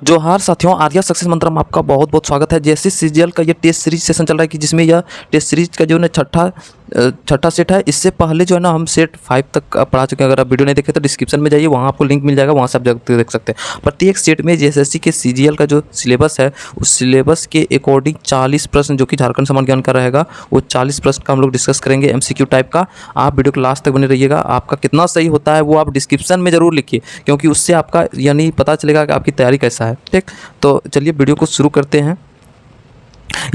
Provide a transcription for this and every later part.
जोहार साथियों, आर्या सक्सेस मंत्र में आपका बहुत बहुत स्वागत है। जैसे सीजीएल का ये टेस्ट सीरीज सेशन चल रहा है कि जिसमें यह टेस्ट सीरीज का जो है छठा सेट है। इससे पहले जो है ना हम सेट 5 तक पढ़ा चुके हैं। अगर आप वीडियो नहीं देखे तो डिस्क्रिप्शन में जाइए, वहाँ आपको लिंक मिल जाएगा, वहाँ से आप जाकर देख सकते हैं। प्रत्येक सेट में जेएसएससी के सीजीएल का जो सिलेबस है उस सिलेबस के अकॉर्डिंग 40 प्रश्न जो कि झारखंड समान ज्ञान का रहेगा, वो 40 प्रश्न का हम लोग डिस्कस करेंगे एमसीक्यू टाइप का। आप वीडियो के लास्ट तक बने रहिएगा। आपका कितना सही होता है वो आप डिस्क्रिप्शन में ज़रूर लिखिए, क्योंकि उससे आपका यानी पता चलेगा कि आपकी तैयारी कैसा है। ठीक, तो चलिए वीडियो को शुरू करते हैं।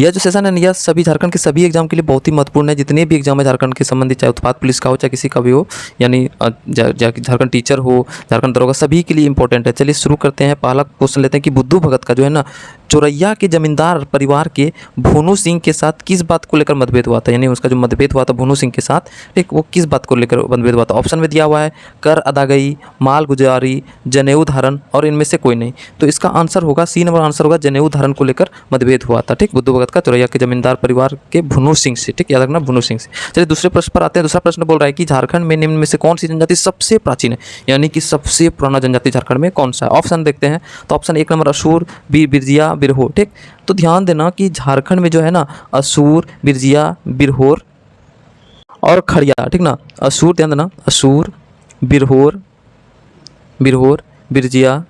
यह जो सेशन है यह सभी झारखंड के सभी एग्जाम के लिए बहुत ही महत्वपूर्ण है। जितने भी एग्जाम है झारखंड के संबंधित, चाहे उत्पाद पुलिस का हो चाहे किसी का भी हो, यानी झारखंड टीचर हो, झारखंड दरोगा, सभी के लिए इंपॉर्टेंट है। चलिए शुरू करते हैं। पहला क्वेश्चन लेते हैं कि बुद्धू भगत का जो है ना चोरैया के जमींदार परिवार के भोनू सिंह के साथ किस बात को लेकर मतभेद हुआ था। यानी उसका जो मतभेद हुआ था भोनू सिंह के साथ, ठीक, वो किस बात को लेकर मतभेद हुआ था। ऑप्शन में दिया हुआ है कर अदायगी, माल गुजारी, जनेऊ धारण और इनमें से कोई नहीं। तो इसका आंसर होगा सी नंबर आंसर होगा, जनेऊ धारण को लेकर मतभेद हुआ था। ठीक, बुद्धू भगत का चोरैया के जमींदार परिवार के भोनू सिंह से। ठीक, याद रखना भोनू सिंह से। चलिए दूसरे प्रश्न पर आते हैं। दूसरा प्रश्न बोल रहा है कि झारखंड में निम्न में से कौन सी जनजाति सबसे प्राचीन है, यानी कि सबसे पुराना जनजाति झारखंड में कौन सा है। ऑप्शन देखते हैं। तो ऑप्शन 1 नंबर असुर, बिरजिया, बिरहोर। ठीक, तो ध्यान देना कि झारखंड में जो है ना असुर, बिरजिया, बिरहोर और खड़िया। ठीक ना, असुर, ध्यान देना, असुर, बिरहोर, बिरजिया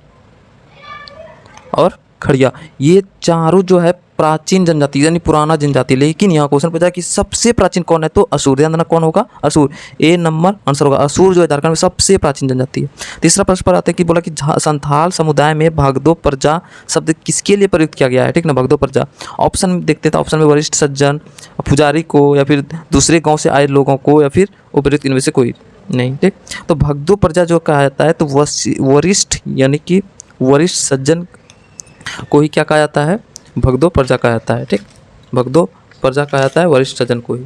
और खड़िया, ये चारों जो है प्राचीन जनजाति यानी पुराना जनजाति। लेकिन यहाँ क्वेश्चन पूछा कि सबसे प्राचीन कौन है, तो असुर। ध्यान देना कौन होगा, असुर। ए नंबर आंसर होगा, असुर जो है झारखंड में सबसे प्राचीन जनजाति है। तीसरा प्रश्न पर आते हैं कि बोला कि संथाल समुदाय में भगदो प्रजा शब्द किसके लिए प्रयुक्त किया गया है। ठीक ना, भगदो प्रजा। ऑप्शन देखते हैं। तो ऑप्शन में वरिष्ठ सज्जन, पुजारी को, या फिर दूसरे गाँव से आए लोगों को, या फिर उपयुक्त इनमें से कोई नहीं। ठीक, तो भगदो प्रजा जो कहा जाता है तो वरिष्ठ यानी कि वरिष्ठ सज्जन को ही क्या कहा जाता है, भगदो प्रजा कहा जाता है। ठीक, भगदो प्रजा कहा जाता है वरिष्ठ सज्जन को ही।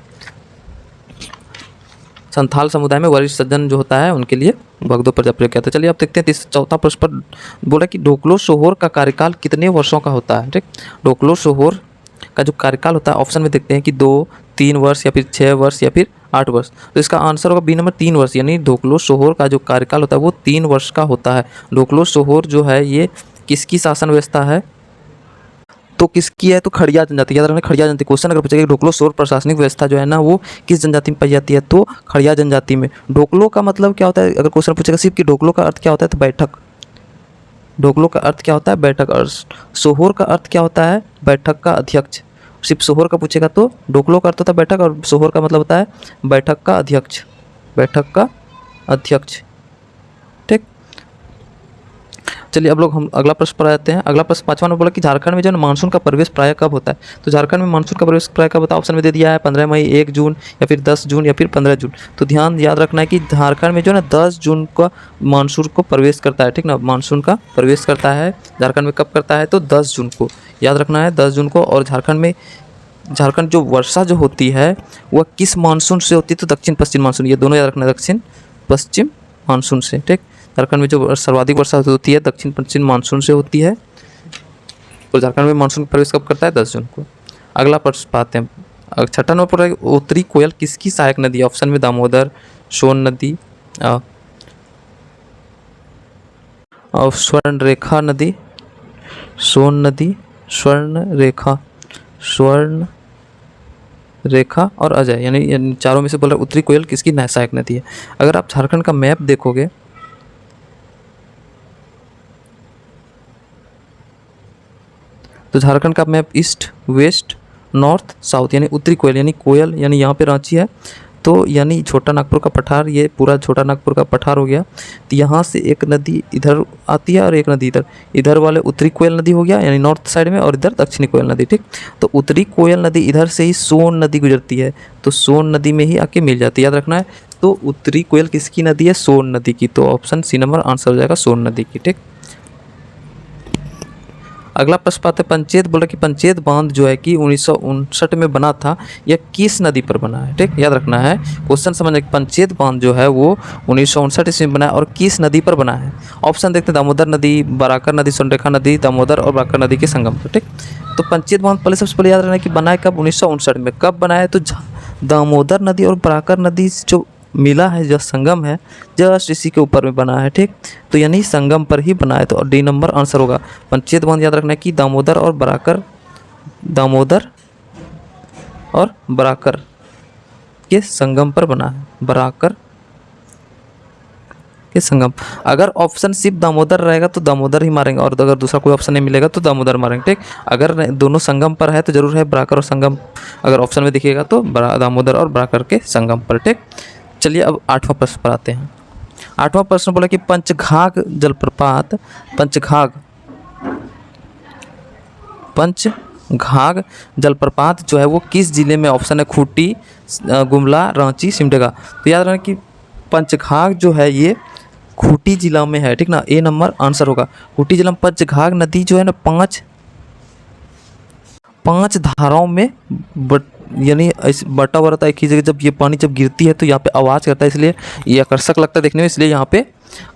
संथाल समुदाय में वरिष्ठ सज्जन जो होता है उनके लिए भगदो प्रजा प्रयोग किया था। चलिए अब देखते हैं चौथा प्रश्न पर बोला कि ढोकलो सोहोर का कार्यकाल कितने वर्षों का होता है। ठीक, ढोकलो सोहोर का जो कार्यकाल होता है, ऑप्शन में देखते हैं कि 2, 3 वर्ष या फिर 6 वर्ष या फिर 8 वर्ष। तो इसका आंसर होगा बी नंबर 3 वर्ष, यानी ढोकलो सोहोर का जो कार्यकाल होता है वो 3 वर्ष का होता है। ढोकलो सोहोर जो है ये किसकी शासन व्यवस्था है, तो किसकी है, तो खड़िया जनजाति। याद रखना खड़िया जनजाति। क्वेश्चन अगर पूछेगा ढोकलो सोर प्रशासनिक व्यवस्था जो है ना वो किस जनजाति में पाई जाती है, तो खड़िया जनजाति में। ढोकलो का मतलब क्या होता है, अगर क्वेश्चन पूछेगा सिर्फ कि ढोकलो का अर्थ क्या होता है, तो बैठक। ढोकलो का अर्थ क्या होता है, बैठक। और सोहोर का अर्थ क्या होता है, बैठक का अध्यक्ष। सिर्फ सोहोर का पूछेगा तो ढोकलो का अर्थ होता है बैठक, और सोहोर का मतलब होता है बैठक का अध्यक्ष, बैठक का अध्यक्ष। ठीक, चलिए अब लोग हम अगला प्रश्न पर आते हैं। अगला प्रश्न 5वां में बोला कि झारखंड में जो है मानसून का प्रवेश प्राय कब होता है। तो झारखंड में मानसून का प्रवेश प्राय कब होता है, ऑप्शन में दे दिया है 15 मई, 1 जून या फिर 10 जून या फिर 15 जून। तो ध्यान याद रखना है कि झारखंड में जो है ना 10 जून का मानसून को प्रवेश करता है। ठीक ना, मानसून का प्रवेश करता है झारखंड में। कब करता है, तो 10 जून को। याद रखना है 10 जून को। और झारखंड जो वर्षा जो होती है वह किस मानसून से होती है, तो दक्षिण पश्चिम मानसून। ये दोनों याद रखना है, दक्षिण पश्चिम मानसून से। ठीक, झारखंड में जो सर्वाधिक वर्षा होती है दक्षिण पश्चिम मानसून से होती है। और झारखंड में मानसून प्रवेश कब करता है, 10 जून को। अगला प्रश्न पाते हैं। छठा नंबर पर उत्तरी कोयल किसकी सहायक नदी है। ऑप्शन में दामोदर, सोन नदी और स्वर्ण रेखा नदी, सोन नदी, स्वर्ण रेखा और अजय, यानी चारों में से बोल रहे उत्तरी कोयल किसकी सहायक नदी है। अगर आप झारखंड का मैप देखोगे तो झारखंड का map east, west, north, south, यानी उत्तरी कोयल यानी कोयल यानी यहाँ पे रांची है, तो यानी छोटा नागपुर का पठार, ये पूरा छोटा नागपुर का पठार हो गया। तो यहाँ से एक नदी इधर आती है और एक नदी इधर वाले उत्तरी कोयल नदी हो गया यानी नॉर्थ साइड में, और इधर दक्षिणी कोयल नदी। ठीक, तो उत्तरी कोयल नदी इधर से ही सोन नदी गुजरती है, तो सोन नदी में ही आके मिल जाती है। याद रखना है, तो उत्तरी कोयल किसकी नदी है, सोन नदी की। तो ऑप्शन सी नंबर आंसर हो जाएगा सोन नदी की। ठीक, अगला प्रश्न पाते हैं। पंचेत बोला कि पंचेत बांध जो है कि 1959 में बना था, यह किस नदी पर बना है। ठीक, याद रखना है, क्वेश्चन समझना। पंचेत बांध जो है वो 1959 ईस्वी में बना है, और किस नदी पर बना है। ऑप्शन देखते हैं, दामोदर नदी, बराकर नदी, स्वर्णरेखा नदी, दामोदर और बराकर नदी के संगम पर। ठीक, तो पंचेत बांध पहले सबसे पहले याद रखना है कि बना है कब, 1959 में। कब बना है, तो दामोदर नदी और बराकर नदी जो मिला है, जो संगम है जस्ट इसी के ऊपर में बना है, ठीक। तो यानी संगम पर ही बना है, तो डी नंबर आंसर होगा। पंचेत बांध याद रखना है कि दामोदर और बराकर के संगम पर बना है, बराकर के संगम। अगर ऑप्शन सिर्फ दामोदर रहेगा तो दामोदर ही मारेंगे, और अगर दूसरा कोई ऑप्शन नहीं मिलेगा तो दामोदर मारेंगे, ठीक। अगर दोनों संगम पर है तो जरूर है बराकर और संगम, अगर ऑप्शन में दिखेगा तो दामोदर और बराकर के संगम पर, ठीक। चलिए अब 8वां प्रश्न पर आते हैं। 8वां प्रश्न बोला कि पंचघाघ जलप्रपात जो है वो किस जिले में, ऑप्शन है खूंटी, गुमला, रांची, सिमडेगा। तो याद रखना कि पंचघाघ जो है ये खूंटी जिला में है, ठीक ना, ए नंबर आंसर होगा। खूंटी जिला में पंचघाघ नदी जो है ना पांच धाराओं में यानी बटा हुआ रहता है एक ही जगह। जब ये पानी जब गिरती है तो यहाँ पे आवाज़ करता है, इसलिए ये आकर्षक लगता है देखने में, इसलिए यहाँ पे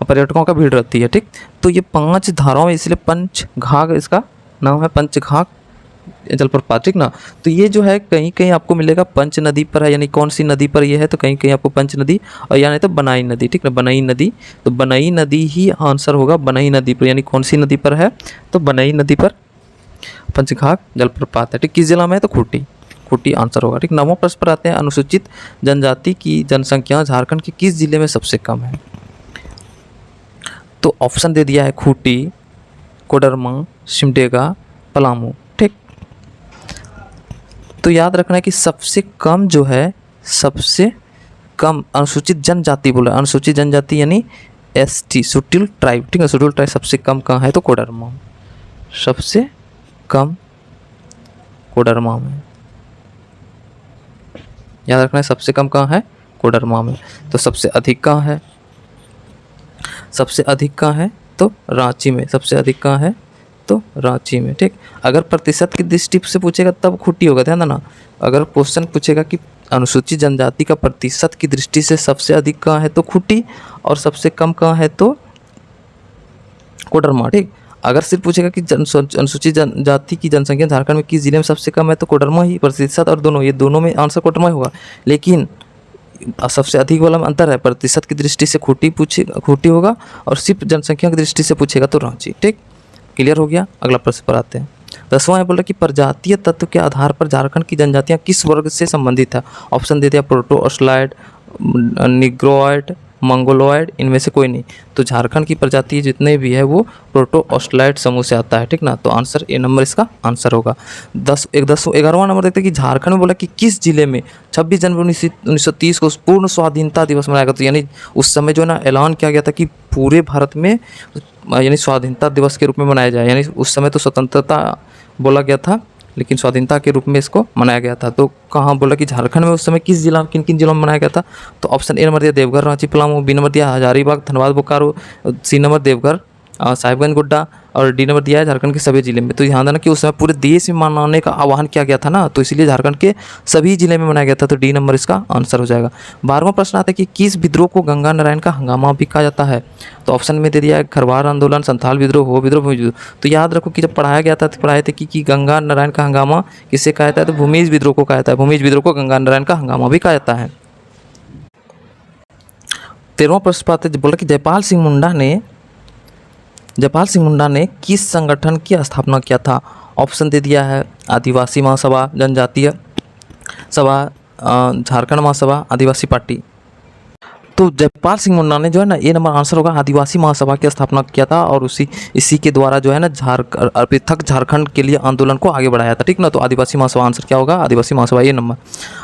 पर्यटकों का भीड़ रहती है, ठीक। तो ये 5 धाराओं में, इसलिए पंचघाघ इसका नाम है, पंचघाघ जलप्रपात, ठीक ना। तो ये जो है कहीं कहीं आपको मिलेगा पंच नदी पर है, यानी कौन सी नदी पर ये है, तो कहीं कहीं आपको पंच नदी और यानी तो बनाई नदी, ठीक ना, बनाई नदी। तो बनाई नदी ही आंसर होगा, बनाई नदी पर, यानी कौन सी नदी पर है, तो बनाई नदी पर पंचघाघ जलप्रपात है, ठीक। किस जिला में है, तो खूंटी आंसर होगा, ठीक। 9वां प्रश्न पर आते हैं। अनुसूचित जनजाति की जनसंख्या झारखंड के किस जिले में सबसे कम है। तो ऑप्शन दे दिया है खूंटी, कोडरमा, सिमडेगा, पलामू, ठीक। तो याद रखना है कि सबसे कम जो है, सबसे कम अनुसूचित जनजाति बोला, अनुसूचित जनजाति यानी ST शेड्यूल्ड ट्राइब, ठीक है, शेड्यूल्ड ट्राइब सबसे कम कहाँ है, तो कोडरमा, सबसे कम कोडरमा में। याद रखना है सबसे कम कहाँ है, कोडरमा में। तो सबसे अधिक कहाँ है, सबसे अधिक कहाँ है, तो रांची में। सबसे अधिक कहाँ है, तो रांची में, ठीक। अगर प्रतिशत की दृष्टि से पूछेगा तब खूंटी होगा, ध्यान देना। अगर क्वेश्चन पूछेगा कि अनुसूचित जनजाति का प्रतिशत की दृष्टि से सबसे अधिक कहाँ है, तो खूंटी, और सबसे कम कहाँ है, तो कोडरमा, ठीक। अगर सिर्फ पूछेगा कि अनुसूचित जनजाति की जनसंख्या झारखंड में किस जिले में सबसे कम है, तो कोडरमा ही प्रतिशत, और दोनों, ये दोनों में आंसर कोडरमा ही होगा। लेकिन सबसे अधिक वाला में अंतर है, प्रतिशत की दृष्टि से खूंटी होगा, और सिर्फ जनसंख्या की दृष्टि से पूछेगा तो रांची, ठीक। क्लियर हो गया। अगला प्रश्न पर आते हैं। 10वां है, बोल रहा कि प्रजातीय तत्व के आधार पर झारखंड की जनजातियां किस वर्ग से संबंधित है। ऑप्शन दे दिया प्रोटो ऑस्ट्रेलाइड, निग्रोइड, मंगोलॉइड, इनमें से कोई नहीं। तो झारखंड की प्रजाति जितने भी है वो प्रोटो ऑस्ट्रेलाइड समूह से आता है, ठीक ना। तो आंसर ए नंबर इसका आंसर होगा। 11वां नंबर देखते हैं कि झारखंड में बोला कि किस जिले में 26 जनवरी 1930 को पूर्ण स्वाधीनता दिवस मनाया गया। तो यानी उस समय जो है ना ऐलान किया गया था कि पूरे भारत में यानी स्वाधीनता दिवस के रूप में मनाया जाए। यानी उस समय तो स्वतंत्रता बोला गया था, लेकिन स्वाधीनता के रूप में इसको मनाया गया था। तो कहाँ बोला कि झारखंड में उस समय किस जिला, किन किन जिलों में मनाया गया था। तो ऑप्शन ए नंबर दिया देवघर, रांची, पलामू, बी नंबर दिया हजारीबाग, धनबाद, बोकारो, सी नंबर देवघर, साहिबगंज, गोड्डा, और डी नंबर दिया है झारखंड के सभी जिले में। तो ध्यान देना कि उस समय पूरे देश में मनाने का आह्वान किया गया था ना, तो इसलिए झारखंड के सभी जिले में मनाया गया था। तो डी नंबर इसका आंसर हो जाएगा। 12वां प्रश्न आता है कि किस विद्रोह को गंगा नारायण का हंगामा भी कहा जाता है। तो ऑप्शन में दे दिया है खरवार आंदोलन, संथाल विद्रोह, हो विद्रोह, भूमि विद्रोह। तो याद रखो कि जब पढ़ाया गया था तो पढ़ाए थे कि गंगा नारायण का हंगामा किसे कहा जाता है, तो भूमिज विद्रोह को कहा जाता है। भूमिज विद्रोह को गंगा नारायण का हंगामा भी कहा जाता है। 13वां प्रश्न आते हैं, बोला कि जयपाल सिंह मुंडा ने किस संगठन की स्थापना किया था। ऑप्शन दे दिया है आदिवासी महासभा, जनजातीय सभा, झारखंड महासभा, आदिवासी पार्टी। तो जयपाल सिंह मुंडा ने जो है ना, ये नंबर आंसर होगा, आदिवासी महासभा की स्थापना किया था, और इसी के द्वारा जो है ना पृथक झारखंड के लिए आंदोलन को आगे बढ़ाया था, ठीक ना। तो आदिवासी महासभा आंसर क्या होगा, आदिवासी महासभा, ये नंबर।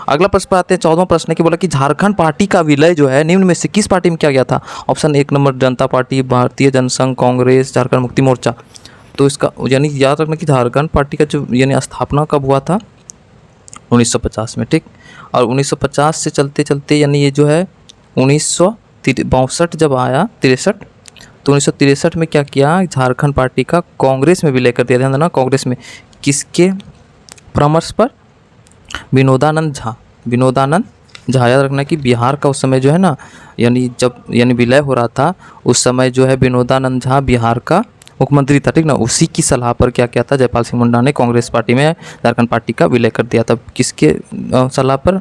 अगला प्रश्न पर आते हैं। 14वां प्रश्न की बोला कि झारखंड पार्टी का विलय जो है निम्न में से किस पार्टी में किया गया था। ऑप्शन 1 नंबर जनता पार्टी, भारतीय जनसंघ, कांग्रेस, झारखंड मुक्ति मोर्चा। तो इसका यानी याद रखना कि झारखंड पार्टी का जो यानी स्थापना कब हुआ था, 1950 में, ठीक। और 1950 से चलते चलते यानी ये जो है 1962 जब आया 63, तो 1963 में क्या किया, झारखंड पार्टी का कांग्रेस में विलय कर दिया। ध्यान देना, कांग्रेस में किसके परामर्श पर, विनोदानंद झा। याद रखना कि बिहार का उस समय जो है ना, यानी विलय हो रहा था उस समय जो है विनोदानंद झा बिहार का मुख्यमंत्री था, ठीक ना। उसी की सलाह पर क्या किया था, जयपाल सिंह मुंडा ने कांग्रेस पार्टी में झारखंड पार्टी का विलय कर दिया था। किसके सलाह पर,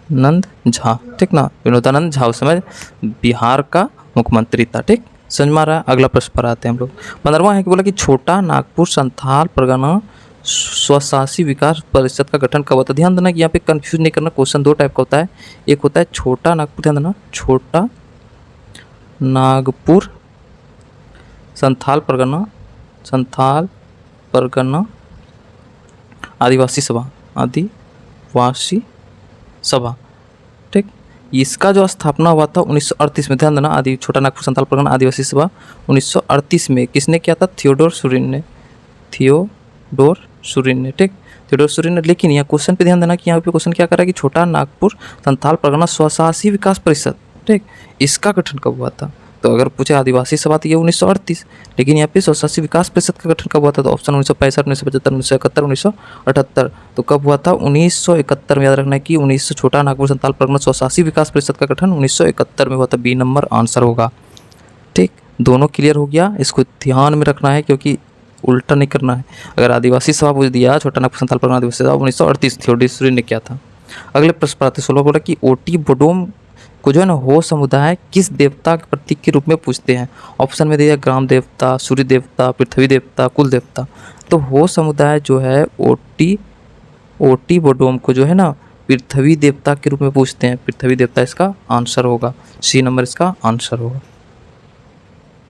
विनोदानंद झा, ठीक ना। विनोदानंद झा उस समय बिहार का मुख्यमंत्री था, ठीक। समझ में आ रहा है। अगला प्रश्न पर आते हैं हम लोग। 15वां है कि बोला कि छोटा नागपुर संथाल परगना स्वशासी विकास परिषद का गठन कब होता है। ध्यान देना कि यहाँ पे कंफ्यूज नहीं करना। क्वेश्चन दो टाइप का होता है, एक होता है छोटा नागपुर, ध्यान देना, छोटा नागपुर संथाल परगना आदिवासी सभा, ठीक। इसका जो स्थापना हुआ था 1938 में, ध्यान देना, छोटा नागपुर संथाल परगना आदिवासी सभा 1938 में किसने किया था? थियोडोर सुरीन ने, ठीक, थियोडोर सुरीन ने। लेकिन यहाँ क्वेश्चन पे ध्यान देना कि यहाँ पे क्वेश्चन क्या कर रहा है कि छोटा नागपुर संथाल परगना स्वशासी विकास परिषद, ठीक, इसका गठन कब हुआ था? तो अगर पूछे आदिवासी सभा तो ये 1938, लेकिन यहाँ पे स्वशासी विकास परिषद का गठन कब हुआ था? तो ऑप्शन 1965, 1975, 1971, 1978। तो कब हुआ था? 1971 में। याद रखना है कि 1900 छोटा नागपुर संथाल परगना स्वशासी विकास परिषद का गठन 1971 में हुआ था। बी नंबर आंसर होगा, ठीक। दोनों क्लियर हो गया, इसको ध्यान में रखना है क्योंकि उल्टा नहीं करना है। अगर आदिवासी सभा पूछ दिया, छोटा नागपुर संथाल परगना आदिवासी सभा 1938 थियोडोर सुरीन ने किया था। अगले प्रश्न पर आते 16 बोला कि ओटी बोडोम को जो है ना हो समुदाय किस देवता के प्रतीक के रूप में पूजते हैं? ऑप्शन में दिया ग्राम देवता, सूर्य देवता, पृथ्वी देवता, कुल देवता। तो हो समुदाय जो है ओटी बोडोम को जो है ना पृथ्वी देवता के रूप में पूजते हैं। पृथ्वी देवता इसका आंसर होगा, सी नंबर इसका आंसर होगा।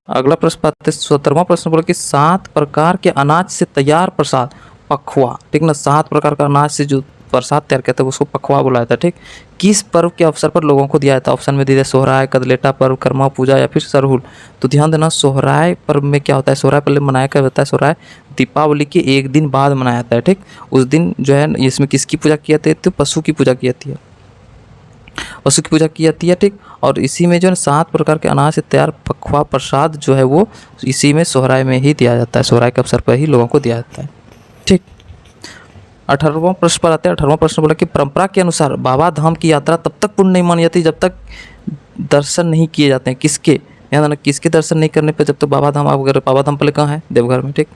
अगला प्रश्न पाते 17वां प्रश्न बोला कि 7 प्रकार के अनाज से तैयार प्रसाद पखवा, ठीक ना। 7 प्रकार का अनाज से जो प्रसाद तैयार करते हैं उसको पखवा बुलाया था, ठीक। किस पर्व के अवसर पर लोगों को दिया जाता है? ऑप्शन में दिया सोहराय, कदलेटा पर्व, कर्मा पूजा या फिर सरहुल। तो ध्यान देना, सोहराय पर्व में क्या होता है? सोहराय पहले मनाया क्या जाता है? सोहराय दीपावली के एक दिन बाद मनाया जाता है, ठीक। उस दिन जो है इसमें किसकी पूजा की जाती है? तो पशु की पूजा की जाती है, पशु की पूजा की जाती है, ठीक। और इसी में जो है 7 प्रकार के अनाज से तैयार पखवा प्रसाद जो है वो इसी में सोहराय में ही दिया जाता है। सोहराय के अवसर पर ही लोगों को दिया जाता है, ठीक। 18वां प्रश्न पर आते हैं। 18वां प्रश्न बोला कि परंपरा के अनुसार बाबा धाम की यात्रा तब तक पूर्ण नहीं मानी जाती जब तक दर्शन नहीं किए जाते हैं। किसके? यानी किसके दर्शन नहीं करने पर जब तक बाबा धाम, आप अगर बाबा धाम पहले कहाँ है? देवघर में, ठीक।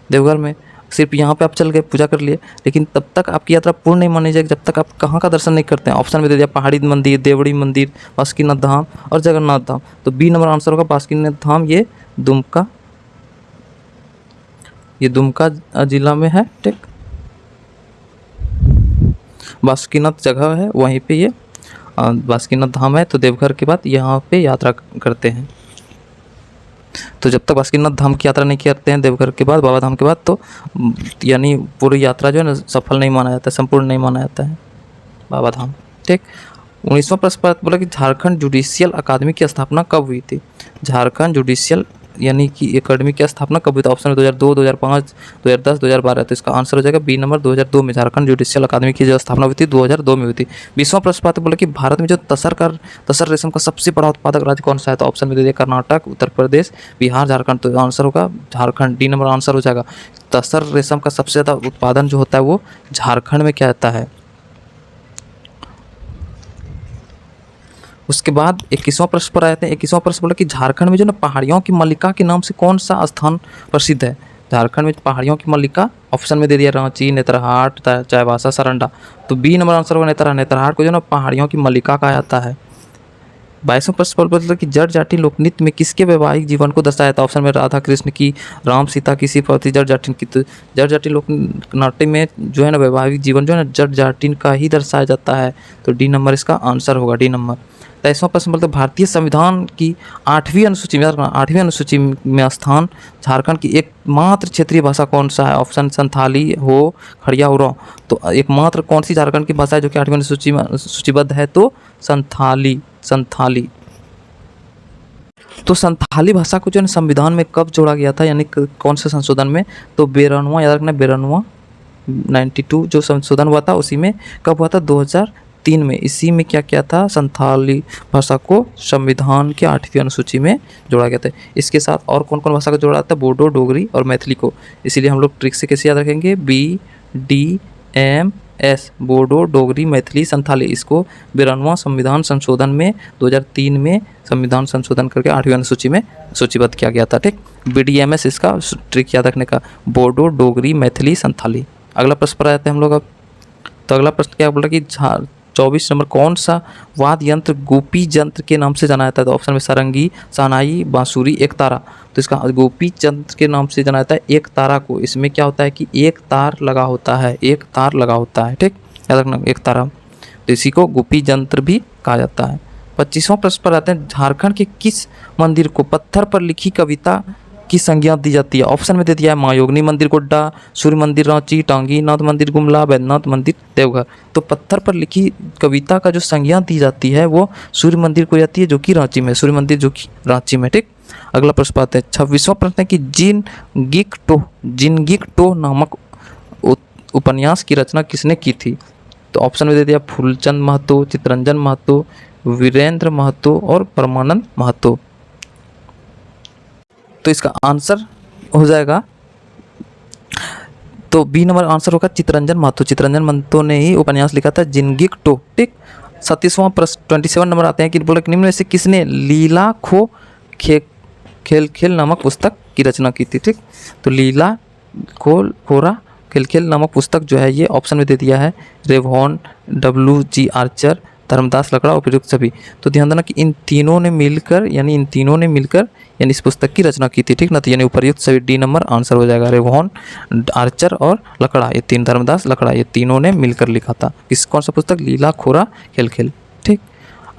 देवघर में सिर्फ यहाँ पे आप चल गए, पूजा कर लिए, लेकिन तब तक आपकी यात्रा पूर्ण नहीं मानी जाएगी जब तक आप कहाँ का दर्शन नहीं करते हैं। ऑप्शन में दे दिया पहाड़ी मंदिर, देवड़ी मंदिर, बासुकीनाथ धाम और जगन्नाथ धाम। तो बी नंबर आंसर होगा बासुकीनाथ धाम। ये दुमका जिला में है, ठीक। बासुकीनाथ जगह है, वहीं पे ये बासुकीनाथ धाम है। तो देवघर के बाद यहाँ पे यात्रा करते हैं। तो जब तक बासुकीनाथ धाम की यात्रा नहीं करते हैं देवघर के बाद, बाबा धाम के बाद, तो यानी पूरी यात्रा जो है ना सफल नहीं माना जाता है, संपूर्ण नहीं माना जाता है बाबा धाम, ठीक। 19वां प्रश्न बोला कि झारखंड जुडिशियल अकादमी की स्थापना कब हुई थी? झारखंड जुडिशियल यानी कि अकादमी की स्थापना कब हुई थी? ऑप्शन में 2002, 2005, 2010, 2012। तो इसका आंसर हो जाएगा बी नंबर 2002 में। झारखंड जुडिशियल अकादमी की जो स्थापना हुई थी 2002 में हुई थी। 20वां प्रश्न पाते बोला कि भारत में जो तसर रेशम का सबसे बड़ा उत्पादक राज्य कौन सा है? तो ऑप्शन में दे दिया कर्नाटक, उत्तर प्रदेश, बिहार, झारखंड। तो आंसर होगा झारखंड, डी नंबर आंसर हो जाएगा। तसर रेशम का सबसे ज़्यादा उत्पादन जो होता है वो झारखंड में क्या होता है। उसके बाद 21वां प्रश्न पर आए थे। 21वां प्रश्न बोला कि झारखंड में जो ना पहाड़ियों की मल्लिका के नाम से कौन सा स्थान प्रसिद्ध है? झारखंड में पहाड़ियों की मल्लिका, ऑप्शन में दे दिया रांची, नेतरहाट, चाईबासा, सरंडा। तो बी नंबर आंसर होगा नेतरहाट को जो ना पहाड़ियों की मल्लिका कहा जाता है। 22वां प्रश्न बोलता कि जट जाति लोकनृत्य में किसके वैवाहिक जीवन को दर्शाया था? ऑप्शन में राधा कृष्ण की, राम सीता की, शिवपार्वती, जट जाटिन की। तो जट जाति लोकनाट्य में जो है ना वैवाहिक जीवन जो है ना जट जाटिन का ही दर्शाया जाता है। तो डी नंबर इसका आंसर होगा, डी नंबर। 23वां प्रश्न बोलते भारतीय संविधान की 8वीं अनुसूची में 8वीं अनुसूची में स्थान झारखंड की एकमात्र क्षेत्रीय भाषा कौन सा है? ऑप्शन संथाली हो, खड़िया हो, रो। तो एकमात्र कौन सी झारखंड की भाषा है जो कि 8वीं अनुसूची में सूचीबद्ध है? तो संथाली। तो संथाली भाषा को जो है संविधान में कब जोड़ा गया था, यानी कौन से संशोधन में? तो 92वां, याद रखना 92वां 92 जो संशोधन हुआ था उसी में कब हुआ था? 2003 में। इसी में क्या किया था? संथाली भाषा को संविधान के 8वीं अनुसूची में जोड़ा गया था। इसके साथ और कौन कौन भाषा को जोड़ा था? बोडो, डोगरी और मैथिली को। इसीलिए हम लोग ट्रिक से कैसे याद रखेंगे? BDMS, बोडो, डोगरी, मैथिली, संथाली। इसको 92वां संविधान संशोधन में 2003 में संविधान संशोधन करके 8वीं अनुसूची में सूचीबद्ध किया गया था, ठीक। BDMS इसका ट्रिक याद रखने का, बोडो, डोगरी, मैथिली, संथाली। अगला प्रश्न पर आते हैं हम लोग अब। तो अगला प्रश्न क्या बोल रहा है कि 24 नंबर, कौन सा वाद्य यंत्र गोपी यंत्र के नाम से जाना जाता है? तो ऑप्शन में सारंगी, शहनाई, बांसुरी, एक तारा। तो इसका गोपी यंत्र के नाम से जाना जाता है एक तारा को। इसमें क्या होता है कि एक तार लगा होता है, एक तार लगा होता है, ठीक, याद रखना, एक तारा। तो इसी को गोपी यंत्र भी कहा जाता है। 25वां प्रश्न पर आते हैं, झारखंड के किस मंदिर को पत्थर पर लिखी कविता की संज्ञा दी जाती है? ऑप्शन में दे दिया है मायोगनी मंदिर गोड्डा, सूर्य मंदिर रांची, टांगी नाथ मंदिर गुमला, वैद्यनाथ मंदिर देवघर। तो पत्थर पर लिखी कविता का जो संज्ञा दी जाती है वो सूर्य मंदिर को जाती है, जो कि रांची में, सूर्य मंदिर जो कि रांची में, ठीक। अगला प्रश्न आते हैं 26वां प्रश्न है कि जिनगिक टो नामक उपन्यास की रचना किसने की थी? तो ऑप्शन में दे दिया फूलचंद महतो, चित्तरंजन महतो, वीरेंद्र महतो और परमानंद महतो। तो इसका आंसर हो जाएगा, तो बी नंबर आंसर होगा चित्तरंजन महतो। चित्तरंजन महतो ने ही उपन्यास लिखा था जिनगिक-टो, ठीक। 37वां प्रश्न 27 नंबर आते हैं कि बोला कि निम्न में से किसने लीला खो खेल खेल नामक पुस्तक की रचना की थी, ठीक। तो लीला खोरा खेल खेल नामक पुस्तक जो है ये ऑप्शन में दे दिया है रेवहॉन, WG आर्चर, धर्मदास लकड़ा, उपयुक्त सभी। तो ध्यान देना कि इन तीनों ने मिलकर यानी इस पुस्तक की रचना की थी, ठीक ना। तो यानी उपयुक्त सभी, डी नंबर आंसर हो जाएगा। रेवहॉन, आर्चर और लकड़ा, ये तीन, धर्मदास लकड़ा, ये तीनों ने मिलकर लिखा था। कौन सा पुस्तक? लीला खोरा खेल खेल, ठीक।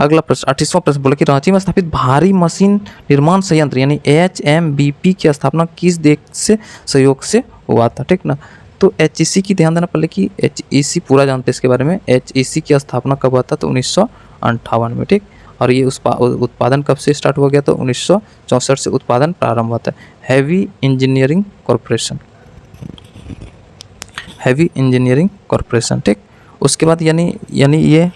अगला प्रश्न 28वां प्रश्न बोला कि रांची में स्थापित भारी मशीन निर्माण संयंत्र यानी HMBP की स्थापना किस देश से सहयोग से हुआ था, ठीक ना। तो HEC की ध्यान देना पहले कि HEC पूरा जानते हैं इसके बारे में। HEC की स्थापना कब हुआ था? तो 1958 में, ठीक। और ये उत्पादन कब से स्टार्ट हुआ गया? तो 1964 से उत्पादन प्रारंभ हुआ था। हैवी इंजीनियरिंग कॉरपोरेशन, ठीक। उसके बाद यानी ये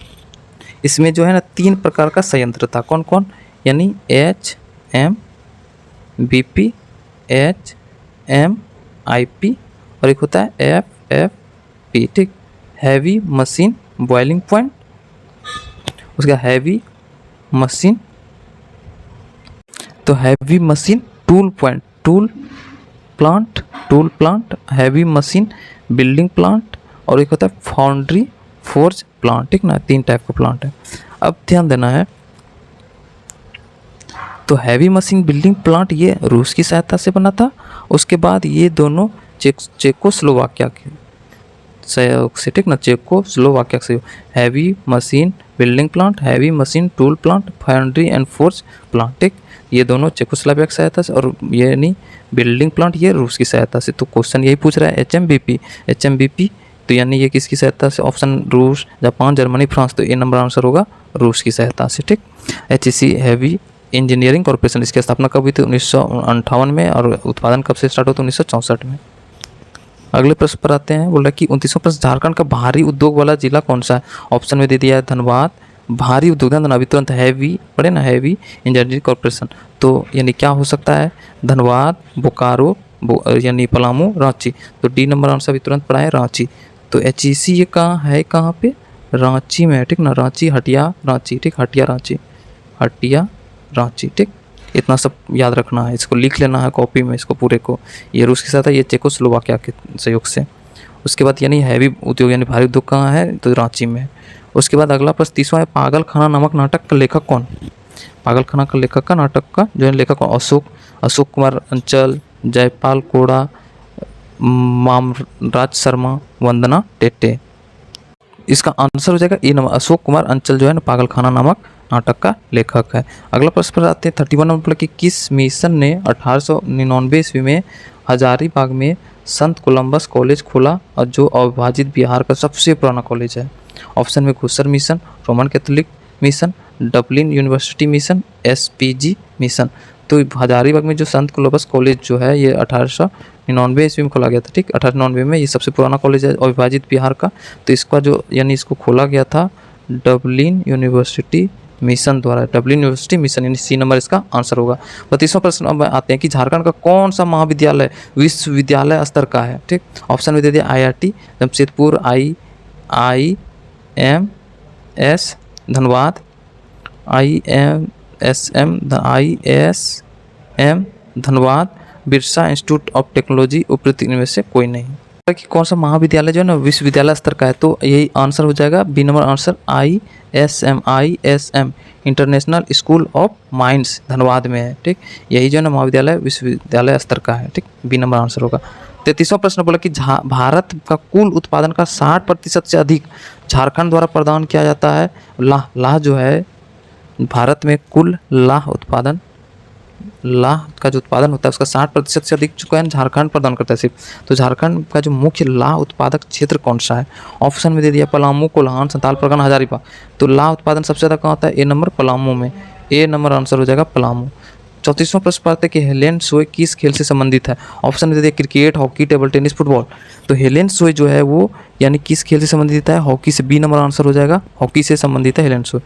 इसमें जो है ना 3 प्रकार का संयंत्र था। कौन कौन? यानी HMBP, HMIP और एक होता है FFP, ठीक। हैवी मशीन बॉइलिंग पॉइंट, उसका हैवी मशीन, तो heavy machine tool plant, heavy machine building plant और एक होता है फाउंड्री फोर्ज प्लांट, ठीक ना। 3 टाइप का प्लांट है। अब ध्यान देना है, तो हैवी मशीन बिल्डिंग प्लांट ये रूस की सहायता से बना था। उसके बाद ये दोनों चेकोस्लोवाकिया के सहयोग से, ठीक ना, चेकोस्लोवाकिया से। Heavy machine building plant, heavy machine tool plant, foundry and forge plant, ठीक। ये दोनों चेकोस्लोवाकिया की सहायता से और ये नहीं बिल्डिंग प्लांट ये रूस की सहायता से। तो क्वेश्चन यही पूछ रहा है HMBP तो यानी ये किसकी सहायता से? ऑप्शन रूस, जापान, जर्मनी, फ्रांस। तो ए नंबर आंसर होगा रूस की सहायता से, ठीक। HEC हैवी इंजीनियरिंग कॉर्पोरेशन, इसकी स्थापना कब हुई थी? 1958 में और उत्पादन कब से स्टार्ट हुआ? 1964 में। अगले प्रश्न पर आते हैं, बोल रहा है कि 29वां प्रश्न, झारखंड का भारी उद्योग वाला जिला कौन सा है? ऑप्शन में दे दिया है धनबाद, भारी उद्योग अभी तुरंत हैवी पढ़े ना, हैवी इंजीनियरिंग कॉर्पोरेशन। तो यानी क्या हो सकता है? धनबाद, बोकारो यानी पलामू, रांची। तो डी नंबर आंसर अभी तुरंत पढ़ा है रांची। तो HEC ये कहाँ है? कहाँ पे? रांची में, ठीक ना। रांची, हटिया रांची, ठीक। हटिया रांची, ठीक। इतना सब याद रखना है, इसको लिख लेना है कॉपी में, इसको पूरे को। ये रूस के साथ है, ये चेकोस्लोवाकिया के सहयोग से। उसके बाद यानी हैवी उद्योग यानी भारी उद्योग कहाँ है? तो रांची में। उसके बाद अगला प्रश्न 30वां है, पागलखाना नामक नाटक का लेखक कौन? पागलखाना का लेखक का नाटक का जो है लेखक कौन? अशोक कुमार अंचल, जयपाल कोड़ा, मामराज शर्मा, वंदना टेटे। इसका आंसर हो जाएगा ए नंबर, अशोक कुमार अंचल जो है ना पागलखाना नामक नाटक का लेखक है। अगला प्रश्न पर आते हैं 31 नंबर कि किस मिशन ने 1899 ईस्वी में हजारीबाग में संत कोलंबस कॉलेज खोला और जो अविभाजित बिहार का सबसे पुराना कॉलेज है? ऑप्शन में Gossner mission, Roman Catholic mission, Dublin university mission, SPG mission. तो हजारीबाग में जो संत कोलंबस कॉलेज जो है ये 1899 ईस्वी में खोला गया था, ठीक। 1899 में ये सबसे पुराना कॉलेज है अविभाजित बिहार का। तो इसका जो यानी इसको खोला गया था डबलिन यूनिवर्सिटी मिशन द्वारा, डबलिन यूनिवर्सिटी मिशन, यानी सी नंबर इसका आंसर होगा। 32वां प्रश्न अब आते हैं कि झारखंड का कौन सा महाविद्यालय विश्वविद्यालय स्तर का है, ठीक। ऑप्शन में दे दिया IIT Jamshedpur, IIMS Dhanbad, ISM Dhanbad, Birsa institute of technology, उपरोक्त इनमें से कोई नहीं। कि कौन सा महाविद्यालय जो है ना विश्वविद्यालय स्तर का है, तो यही आंसर हो जाएगा B number answer ISM international school of mines Dhanbad में है। ठीक, यही जो है ना महाविद्यालय विश्वविद्यालय स्तर का है। ठीक, बी नंबर आंसर होगा। 33वां प्रश्न बोला कि भारत का कुल उत्पादन का 60% से अधिक झारखंड द्वारा प्रदान किया जाता है। लाह जो है भारत में कुल लाह का जो उत्पादन होता है उसका 60% से अधिक जो है झारखंड प्रदान करता है सिर्फ। तो झारखंड का जो मुख्य लाह उत्पादक क्षेत्र कौन सा है? ऑप्शन में दे दिया पलामू, कोल्हान, संथाल परगना, हजारीबाग। तो लाह उत्पादन सबसे ज़्यादा कहाँ होता है? ए नंबर पलामू में। ए नंबर आंसर हो जाएगा पलामू। 34वां प्रश्न पढ़ते हैं कि हेलेन सोय किस खेल से संबंधित है? ऑप्शन में दे दिया cricket, hockey, table tennis, football. तो हेलेन सोय जो है वो यानी किस खेल से संबंधित है? हॉकी से। बी नंबर आंसर हो जाएगा, हॉकी से संबंधित है हेलेन सोय।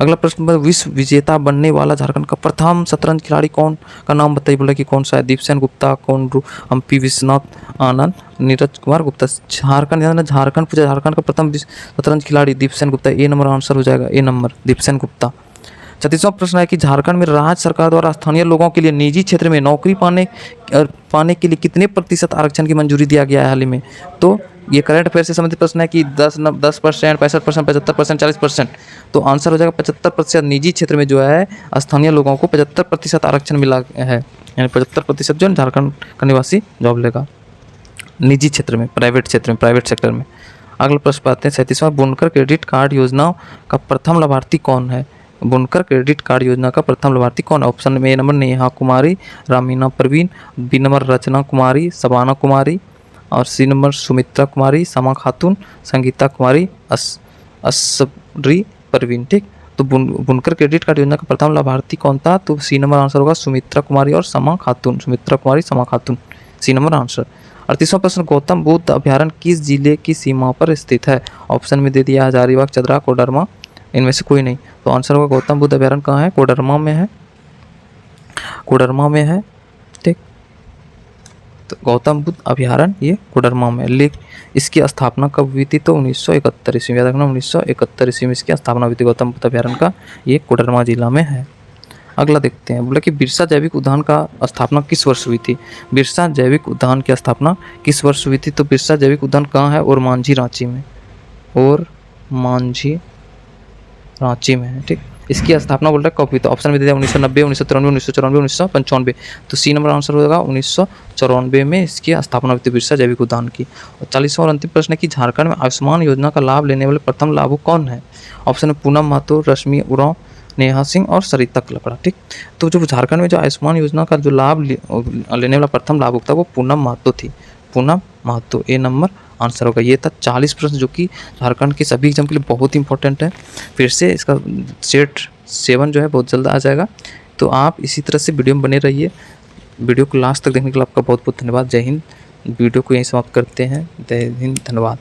अगला प्रश्न विश्व विजेता बनने वाला झारखंड का प्रथम शतरंज खिलाड़ी कौन का नाम बताइए। बोला कि कौन सा है? दीपसेन गुप्ता, कौन हम्पी विश्वनाथ आनंद, नीरज कुमार गुप्ता। झारखंड पूछा, झारखंड का प्रथम शतरंज खिलाड़ी दीपसेन गुप्ता। ए नंबर आंसर हो जाएगा, ए नंबर दीपसेन गुप्ता। 36वां प्रश्न है कि झारखंड में राज्य सरकार द्वारा स्थानीय लोगों के लिए निजी क्षेत्र में नौकरी पाने के लिए कितने प्रतिशत आरक्षण की मंजूरी दिया गया है हाल ही में? तो ये करंट अफेयर से संबंधित प्रश्न है कि 10%, 65%, 75%, 40%। तो आंसर हो जाएगा 75%। निजी क्षेत्र में जो है स्थानीय लोगों को 75% आरक्षण मिला है, यानी 75% जो झारखंड का निवासी जॉब लेगा निजी क्षेत्र में, प्राइवेट सेक्टर में। अगला प्रश्न पाते हैं 37वां, बुनकर क्रेडिट कार्ड योजना का प्रथम लाभार्थी कौन है? बुनकर क्रेडिट कार्ड योजना का प्रथम लाभार्थी कौन है? ऑप्शन में ए number Neha Kumari, रामीना Parveen, B number रचना कुमारी, सबाना कुमारी, और सी नंबर सुमित्रा कुमारी, समा खातून, संगीता कुमारी, असरी परवीन। ठीक, तो बुनकर क्रेडिट कार्ड योजना का प्रथम लाभार्थी कौन था? तो सी नंबर आंसर होगा सुमित्रा कुमारी और समा खातून। सी नंबर आंसर। 38वां प्रश्न, गौतम बुद्ध अभ्यारण्य किस जिले की सीमा पर स्थित है? ऑप्शन में दे दिया हजारीबाग, चतरा, कोडरमा, इनमें से कोई नहीं। तो आंसर होगा गौतम बुद्ध अभ्यारण्य कहाँ है? कोडरमा में है। ठीक, तो गौतम बुद्ध अभ्यारण्य ये कोडरमा में। इसकी स्थापना कब हुई थी? तो 1971 ईस्वी, याद रखना 1971 ईस्वी में इसकी स्थापना हुई थी गौतम बुद्ध अभ्यारण्य का। ये कोडरमा जिला में है। अगला देखते हैं, बोला कि बिरसा जैविक उद्यान का स्थापना किस वर्ष हुई थी? बिरसा जैविक उद्यान की स्थापना किस वर्ष हुई थी? तो बिरसा जैविक उद्यान कहाँ है? और मांझी रांची में है। ठीक, इसकी स्थापना बोल रहा है कब हुई? तो ऑप्शन में दे दिया 1990, 1993, 1994, 1995। तो सी नंबर आंसर होगा 1994 में इसकी स्थापना हुई थी बिरसा जैविक उद्यान की। और 40वां और अंतिम प्रश्न है कि झारखंड में आयुष्मान योजना का लाभ लेने वाले प्रथम लाभुक कौन है? ऑप्शन में पूनम महतो, रश्मि उरांव, नेहा सिंह और सरिता कलपड़ा। ठीक, तो जो झारखंड में जो आयुष्मान योजना का जो लाभ लेने वाला प्रथम लाभुक था वो पूनम महतो थी। पूनम महतो, ए नंबर आंसर होगा। ये था 40 प्रश्न जो कि झारखंड के सभी एग्जाम के लिए बहुत इंपॉर्टेंट है। फिर से इसका सेट 7 जो है बहुत जल्द आ जाएगा। तो आप इसी तरह से वीडियो में बने रहिए। वीडियो को लास्ट तक देखने के लिए आपका बहुत बहुत धन्यवाद। जय हिंद। वीडियो को यहीं समाप्त करते हैं। जय हिंद, धन्यवाद।